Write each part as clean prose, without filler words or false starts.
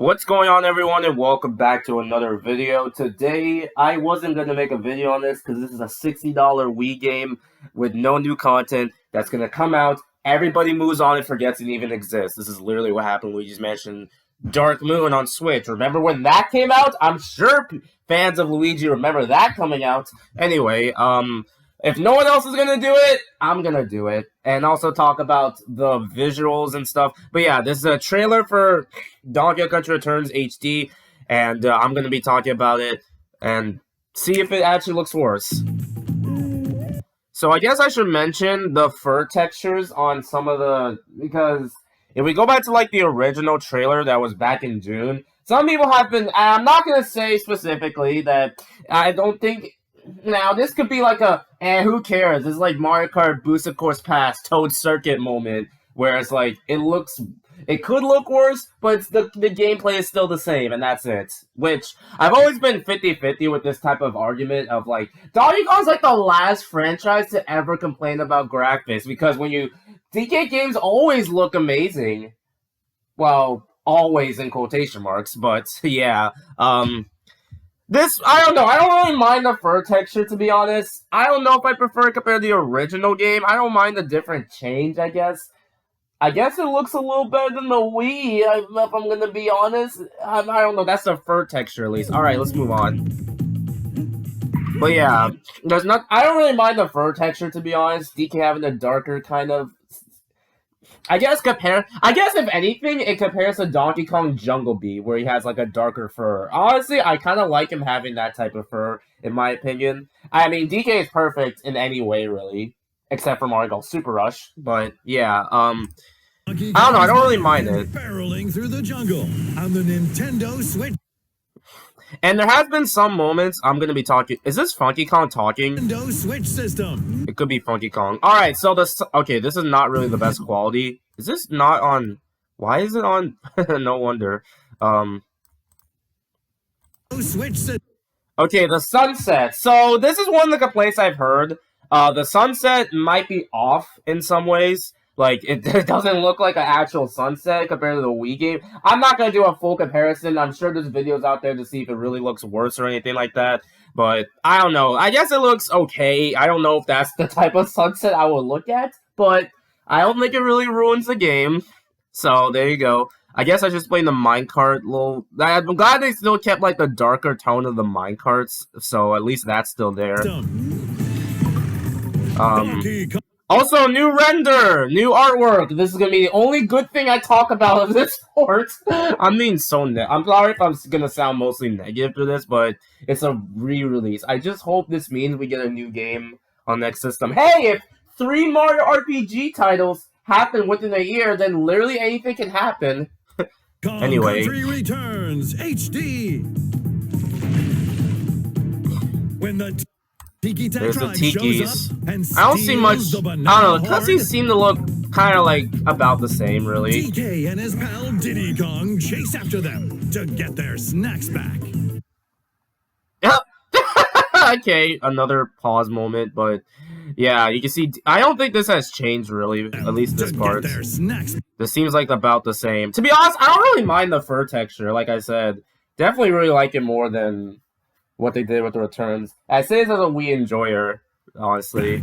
What's going on, everyone, and welcome back to another video. Today, I wasn't going to make a video on this because this is a $60 Wii game with no new content that's going to come out. Everybody moves on and forgets it even exists. This is literally what happened. We just mentioned Dark Moon on Switch. Remember when that came out? I'm sure fans of Luigi remember that coming out. Anyway, if no one else is going to do it, I'm going to do it. And also talk about the visuals and stuff. But yeah, this is a trailer for Donkey Kong Country Returns HD. And I'm going to be talking about it and see if it actually looks worse. So I guess I should mention the fur textures on some of the... Because if we go back to like the original trailer that was back in June, some people have been... I'm not going to say specifically that I don't think... Now, this could be like a, who cares? It's like Mario Kart Booster Course Pass Toad Circuit moment, where it's like, it could look worse, but the gameplay is still the same, and that's it. Which, I've always been 50-50 with this type of argument of like, Donkey Kong's like the last franchise to ever complain about graphics, because when DK games always look amazing. Well, always in quotation marks, but yeah, I don't know. I don't really mind the fur texture, to be honest. I don't know if I prefer it compared to the original game. I don't mind the different change, I guess. I guess it looks a little better than the Wii, if I'm going to be honest. I don't know. That's the fur texture, at least. Alright, let's move on. But yeah, I don't really mind the fur texture, to be honest. DK having a darker kind of... I guess if anything, it compares to Donkey Kong Jungle Beat, where he has like a darker fur. Honestly, I kind of like him having that type of fur, in my opinion. I mean, DK is perfect in any way, really, except for Mario Golf Super Rush. But yeah, I don't know. I don't really mind it. Barreling through the jungle on the Nintendo Switch. And there has been some moments I'm going to be talking... Is this Funky Kong talking? Nintendo Switch system. It could be Funky Kong. Alright, so okay, this is not really the best quality. Is this not on... Why is it on... No wonder. Switch system. Okay, the sunset. So, this is one of the complaints I've heard. The sunset might be off in some ways. Like, it doesn't look like an actual sunset compared to the Wii game. I'm not going to do a full comparison. I'm sure there's videos out there to see if it really looks worse or anything like that. But, I don't know. I guess it looks okay. I don't know if that's the type of sunset I would look at. But, I don't think it really ruins the game. So, there you go. I guess I should explain the minecart little... I'm glad they still kept, like, the darker tone of the minecarts. So, at least that's still there. Also, new render, new artwork. This is gonna be the only good thing I talk about of this port. I'm being so I'm sorry if I'm gonna sound mostly negative to this, but it's a re-release. I just hope this means we get a new game on next system. Hey, if 3 Mario RPG titles happen within a year, then literally anything can happen. Anyway. Country Returns HD. When the There's the Tikis. I don't see much. I don't know. The cutscenes seem to look kind of like about the same, really. DK and his pal Diddy Kong chase after them to get their snacks back. Okay, another pause moment, but yeah, you can see. I don't think this has changed really. At least this part. This seems like about the same. To be honest, I don't really mind the fur texture. Like I said, definitely really like it more than what they did with the returns. I say this as a Wii enjoyer, honestly.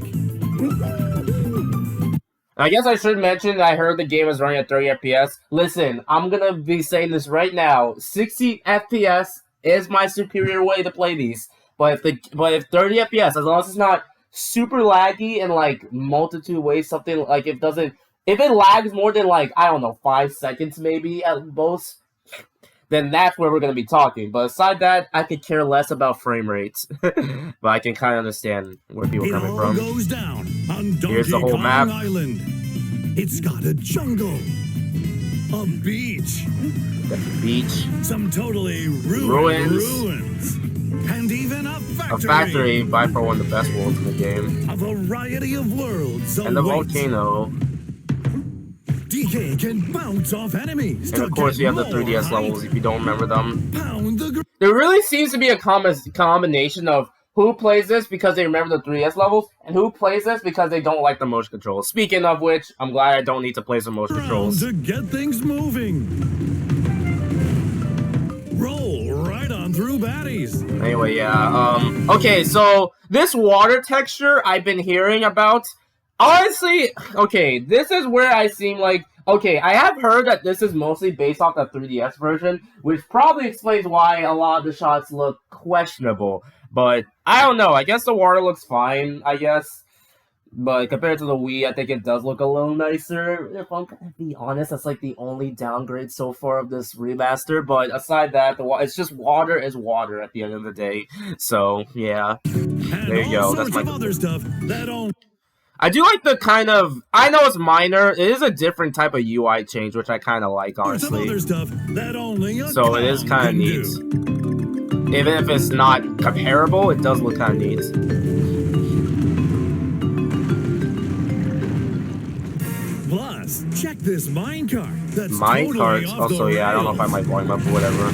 I guess I should mention that I heard the game is running at 30 FPS. Listen, I'm gonna be saying this right now. 60 FPS is my superior way to play these. But if 30 FPS, as long as it's not super laggy in like multitude ways, something like if it lags more than like, I don't know, 5 seconds maybe at most, then that's where we're going to be talking. But aside that, I could care less about frame rates. But I can kind of understand where people are coming from. Goes down on Here's the whole map. Island. It's got a jungle, a beach, some totally ruins, and even a factory. By far one of the best worlds in the game. A variety of worling and the volcano. DK can bounce off enemies. And of course you have the 3DS levels if you don't remember them. There really seems to be a combination of who plays this because they remember the 3DS levels, and who plays this because they don't like the motion controls. Speaking of which, I'm glad I don't need to play some motion controls. To get things moving. Anyway, yeah, okay, so this water texture I've been hearing about, honestly, okay, this is where I seem like, okay, I have heard that this is mostly based off the 3DS version, which probably explains why a lot of the shots look questionable, but I don't know, I guess the water looks fine, I guess. But compared to the Wii, I think it does look a little nicer. If I'm gonna be honest, that's like the only downgrade so far of this remaster. But aside that, it's just water is water at the end of the day. So yeah, there you go. That's my other stuff that I do like the kind of. I know it's minor. It is a different type of UI change, which I kind of like, honestly. Other stuff that only so it is kind of neat. Even if it's not comparable, it does look kind of neat. Plus, check this minecart. That's Minecarts. Also, yeah, I don't know if I might volume up or whatever.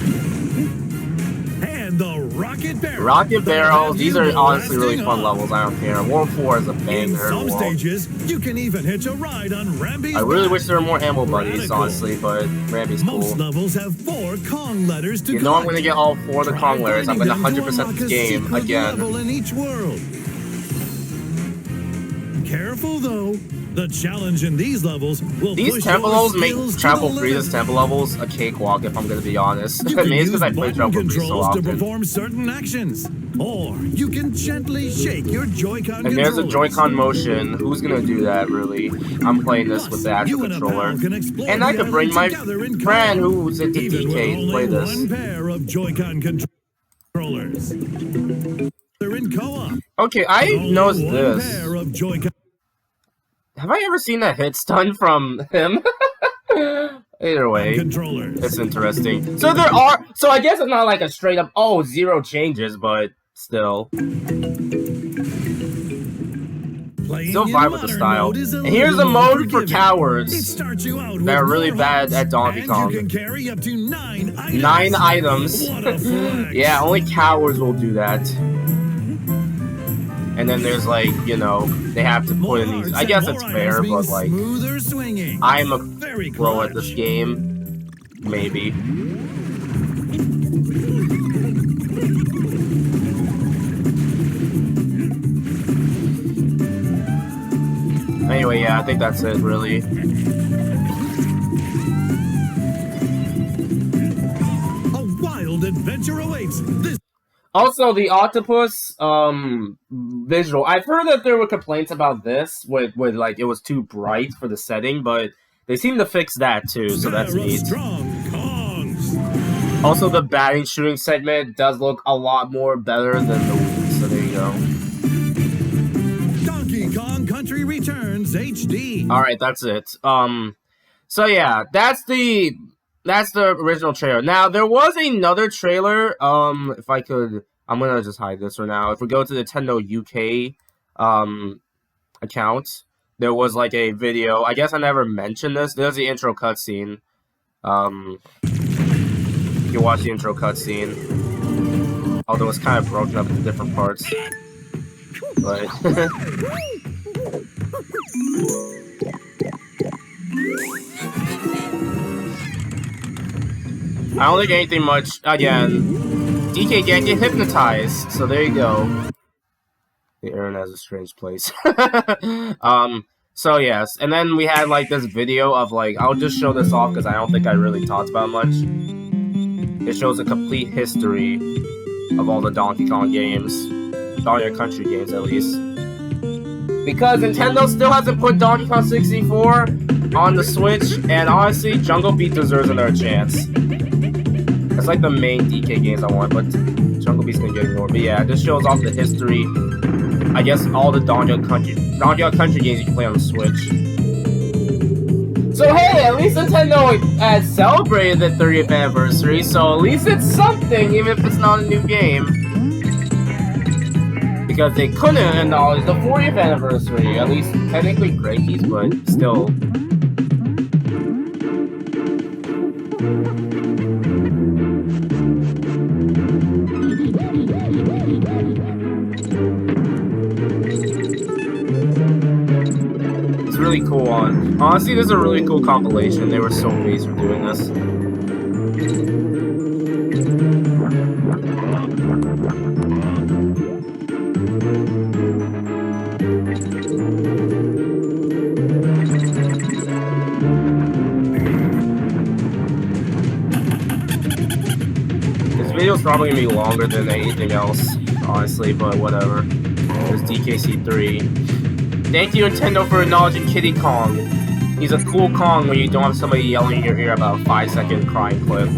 And the rocket barrel. Rocket barrel. These are honestly really fun levels. I don't care. World 4 is a banger. In some stages, you can even hitch a ride on Rambi's. I really wish there were more ammo buddies, honestly, but Rambi's cool. Most levels have 4 Kong letters to You know I'm gonna get all 4 of the Kong letters. I'm gonna 100% this game again. Level in each world. Careful though. The challenge in these levels will These temple levels make Travel Freeze's temple levels a cakewalk, if I'm gonna be honest. Maybe it's because I play Travel Freeze so often. To perform certain actions, or you can gently shake your Joy-Con. And there's a Joy-Con motion. Who's gonna do that, really? I'm playing this with the actual controller. And I could bring my friend who's into DK to play this. One pair of Joy-Con controllers. They're in co-op. Okay, I noticed this. Have I ever seen a hit stun from him? Either way, it's interesting. So there are, so I guess it's not like a straight up, oh, 0 changes, but still. Still vibe with the style. And here's a mode for cowards that are really bad at Donkey Kong. 9 items. Yeah, only cowards will do that. And then there's like, you know, they have to put in these. I guess it's fair, but like, I'm a pro at this game. Maybe. Anyway, yeah, I think that's it, really. A wild adventure awaits. Also, the octopus visual. I've heard that there were complaints about this, with like it was too bright for the setting, but they seem to fix that too, so that's neat. Also, the batting shooting segment does look a lot more better than the Wii, so there you go. Donkey Kong Country Returns HD. All right, that's it. So yeah, that's the original trailer. Now, there was another trailer, if I could, I'm gonna just hide this for now. If we go to the Nintendo UK, account, there was like a video, I guess I never mentioned this, there's the intro cutscene. You can watch the intro cutscene, although it's kind of broken up into different parts, but... I don't think anything much. Again, DK can't get hypnotized, so there you go. The internet is a strange place. So yes, and then we had like this video of like, I'll just show this off because I don't think I really talked about it much. It shows a complete history of all the Donkey Kong games, Donkey Kong Country games at least. Because Nintendo still hasn't put Donkey Kong 64 on the Switch, and honestly, Jungle Beat deserves another chance. That's like the main DK games I want, but Jungle Beat's gonna get ignored. But yeah, this shows off the history. I guess all the Donkey Kong Country games you can play on the Switch. So hey, at least Nintendo has celebrated the 30th anniversary, so at least it's something, even if it's not a new game. Because they couldn't acknowledge the 40th anniversary, at least technically Gracie's, but still. Really cool on. Honestly, this is a really cool compilation. They were so amazed for doing this. is probably gonna be longer than anything else, honestly, but whatever. There's DKC3. Thank you, Nintendo, for acknowledging Kiddy Kong. He's a cool Kong when you don't have somebody yelling in your ear about a 5-second crying clip.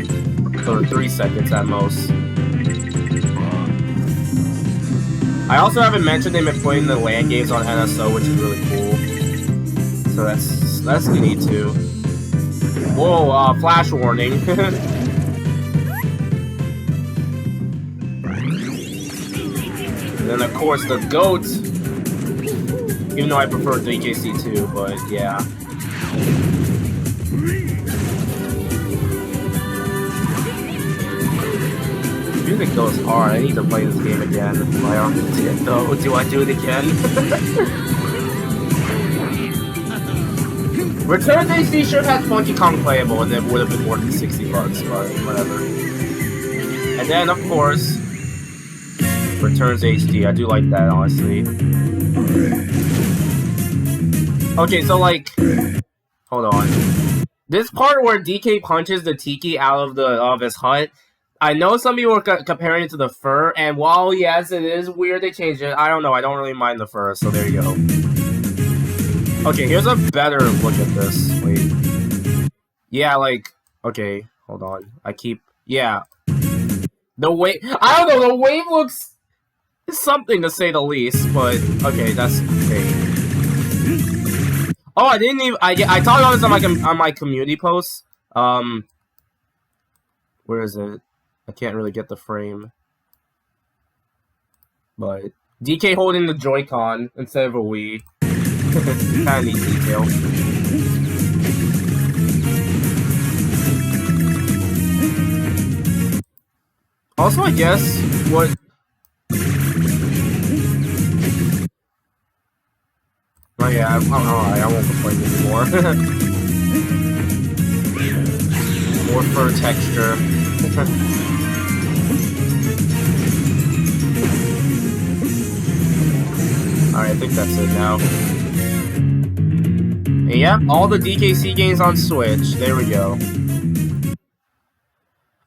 Or 3 seconds at most. I also haven't mentioned they've been putting the LAN games on NSO, which is really cool. So that's neat too. Whoa, flash warning. And then of course the GOAT. Even though I prefer DKC2, but yeah. Music goes hard. I need to play this game again. My arm Nintendo. Do I do it again? Returns HD sure has Funky Kong playable, and it would have been worth the $60, but whatever. And then, of course, Returns HD. I do like that, honestly. Okay, so like, hold on. This part where DK punches the Tiki out of his hut. I know some people are comparing it to the fur, and while yes, it is weird they changed it, I don't know. I don't really mind the fur, so there you go. Okay, here's a better look at this. Wait. Yeah, like, okay, hold on. Yeah. The wave, I don't know, the wave looks something to say the least, but okay, that's okay. Oh, I didn't even, I talked about this on my community posts. Where is it? I can't really get the frame. But DK holding the Joy-Con instead of a Wii. Kinda neat detail. Also, I guess what. Oh yeah, I won't complain anymore. More fur texture. Alright, I think that's it now. And yeah, all the DKC games on Switch. There we go.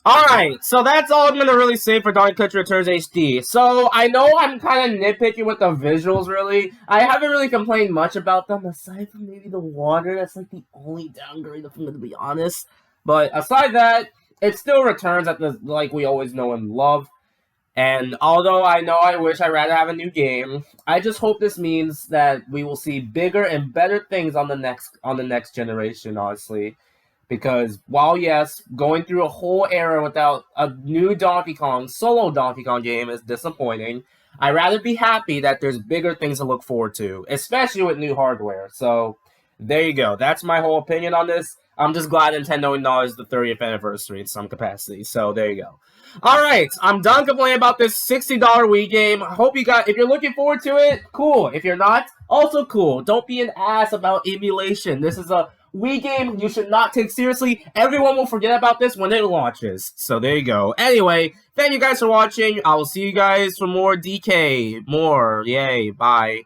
Alright, so that's all I'm gonna really say for Donkey Kong Country Returns HD. So, I know I'm kind of nitpicking with the visuals, really. I haven't really complained much about them, aside from maybe the water. That's like the only downgrade, if I'm gonna be honest. But aside that, it still returns at the like we always know and love. And although I know I wish I'd rather have a new game, I just hope this means that we will see bigger and better things on the next generation, honestly. Because while yes, going through a whole era without a new Donkey Kong, solo Donkey Kong game is disappointing, I'd rather be happy that there's bigger things to look forward to, especially with new hardware. So there you go. That's my whole opinion on this. I'm just glad Nintendo acknowledged the 30th anniversary in some capacity. So there you go. Alright, I'm done complaining about this $60 Wii game. I hope you got, if you're looking forward to it, cool. If you're not, also cool. Don't be an ass about emulation. This is a Wii game you should not take seriously. Everyone will forget about this when it launches. So there you go. Anyway, thank you guys for watching. I will see you guys for more DK. More. Yay. Bye.